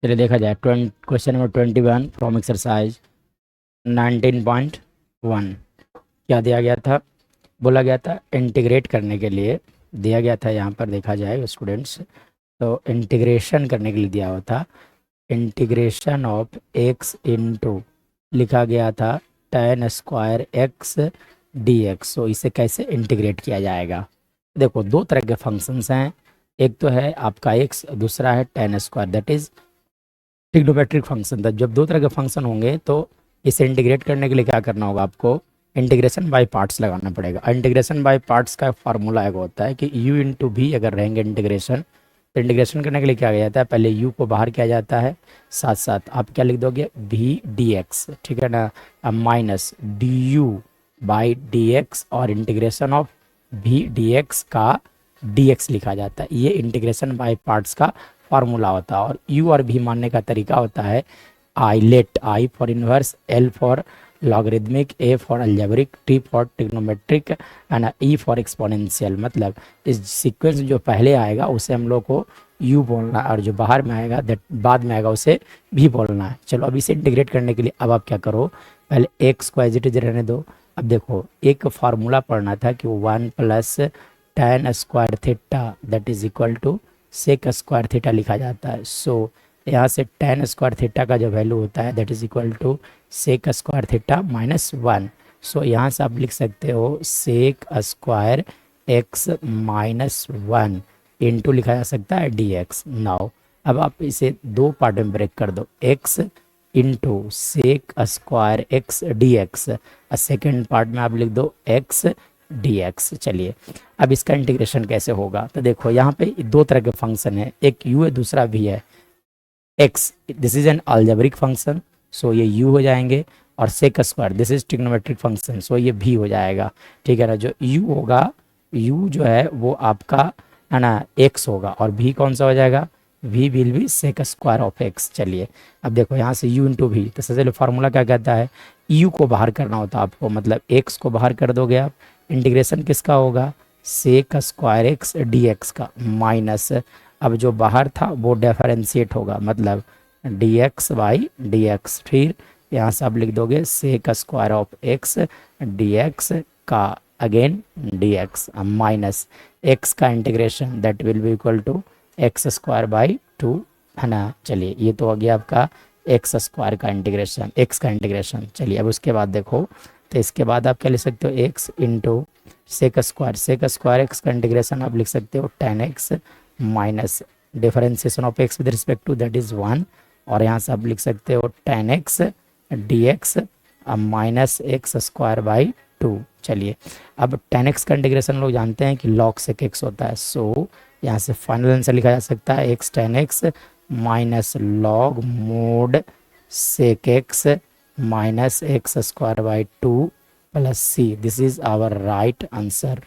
चलिए देखा जाए क्वेश्चन नंबर 21 फ्रॉम एक्सरसाइज 19.1। क्या दिया गया था? बोला गया था इंटीग्रेट करने के लिए दिया गया था। यहाँ पर देखा जाए स्टूडेंट्स, तो इंटीग्रेशन करने के लिए दिया हुआ था। इंटीग्रेशन ऑफ एक्स इंटू लिखा गया था tan square x d x. तो इसे कैसे इंटीग्रेट किया जाएगा? देखो, दो तरह के फंक्शंस हैं। एक तो है आपका एक्स, दूसरा है tan square, that is trigonometric function था। जब दो तरह के फंक्शन होंगे तो इसे इंटीग्रेट करने के लिए क्या करना होगा आपको? इंटीग्रेशन बाय पार्ट्स लगाना पड़ेगा। इंटीग्रेशन बाय पार्ट्स का फार्मूला एक होता है कि u इंटू भी अगर रहेंगे इंटीग्रेशन, तो इंटीग्रेशन करने के लिए क्या किया जाता है? पहले u को बाहर किया जाता है, साथ साथ आप क्या लिख दोगे? v dx, ठीक है ना। अब माइनस du बाई dx और इंटीग्रेशन ऑफ v dx का dx लिखा जाता है। ये इंटीग्रेशन बाय पार्ट्स का फार्मूला होता है। और u और v मानने का तरीका होता है I let, I for inverse, L for logarithmic, A for algebraic, T for trigonometric and E for exponential. मतलब इस सीक्वेंस जो पहले आएगा उसे हम लोग को u बोलना है, और जो बाहर में आएगा दैट बाद में आएगा उसे v बोलना है। चलो अब इसे इंटीग्रेट करने के लिए अब आप क्या करो? पहले x को एज इट इज रहने दो। अब देखो, एक फार्मूला पढ़ना था कि 1 plus tan square theta that is equal to sec square theta लिखा जाता है। सो यहाँ से tan स्क्वायर थीटा का जो वैल्यू होता है that is equal to sec square theta minus 1। So यहाँ से आप लिख सकते हो sec square x minus 1 into लिखा जा सकता है डी एक्स। नाउ अब आप इसे दो पार्ट में ब्रेक कर दो, x into sec square x d x, और सेकेंड पार्ट में आप लिख दो एक्स डी एक्स। चलिए अब इसका इंटीग्रेशन कैसे होगा? तो देखो यहाँ पे दो तरह के फंक्शन है, एक u है दूसरा v है। x this is an algebraic function, so ये u हो जाएंगे, और sec square this is trigonometric function, so ये v हो जाएगा। ठीक है ना। जो u होगा, u जो है वो आपका है ना x होगा, और v कौन सा हो जाएगा? v will be sec square of x। चलिए अब देखो यहाँ से u इंटू वी, तो सबसे पहले फार्मूला क्या कहता है? u को बाहर करना होता है आपको, मतलब x को बाहर कर दोगे आप। इंटीग्रेशन किसका होगा? Sec square x d x का, माइनस अब जो बाहर था वो डिफरेंशिएट होगा, मतलब d x by d x. फिर यहाँ से आप लिख दोगे sec square of x d x का again d x, minus x का integration that will be equal to x square by 2, है ना। चलिए ये तो हो गया आपका एक्स स्क्वायर का इंटीग्रेशन, एक्स का इंटीग्रेशन। चलिए अब उसके बाद देखो, तो इसके बाद आप क्या लिख सकते हो? X into sec square x का इंटीग्रेशन आप लिख सकते हो tan x minus differentiation of x with respect to that is 1, और यहाँ से आप लिख सकते हो tan x d x minus x square by 2। चलिए अब tan एक्स का इंटीग्रेशन लोग जानते हैं कि log sec x होता है। सो यहाँ से फाइनल आंसर लिखा जा सकता है x tan x minus log mod sec x minus x square by 2 plus c। This is our right answer.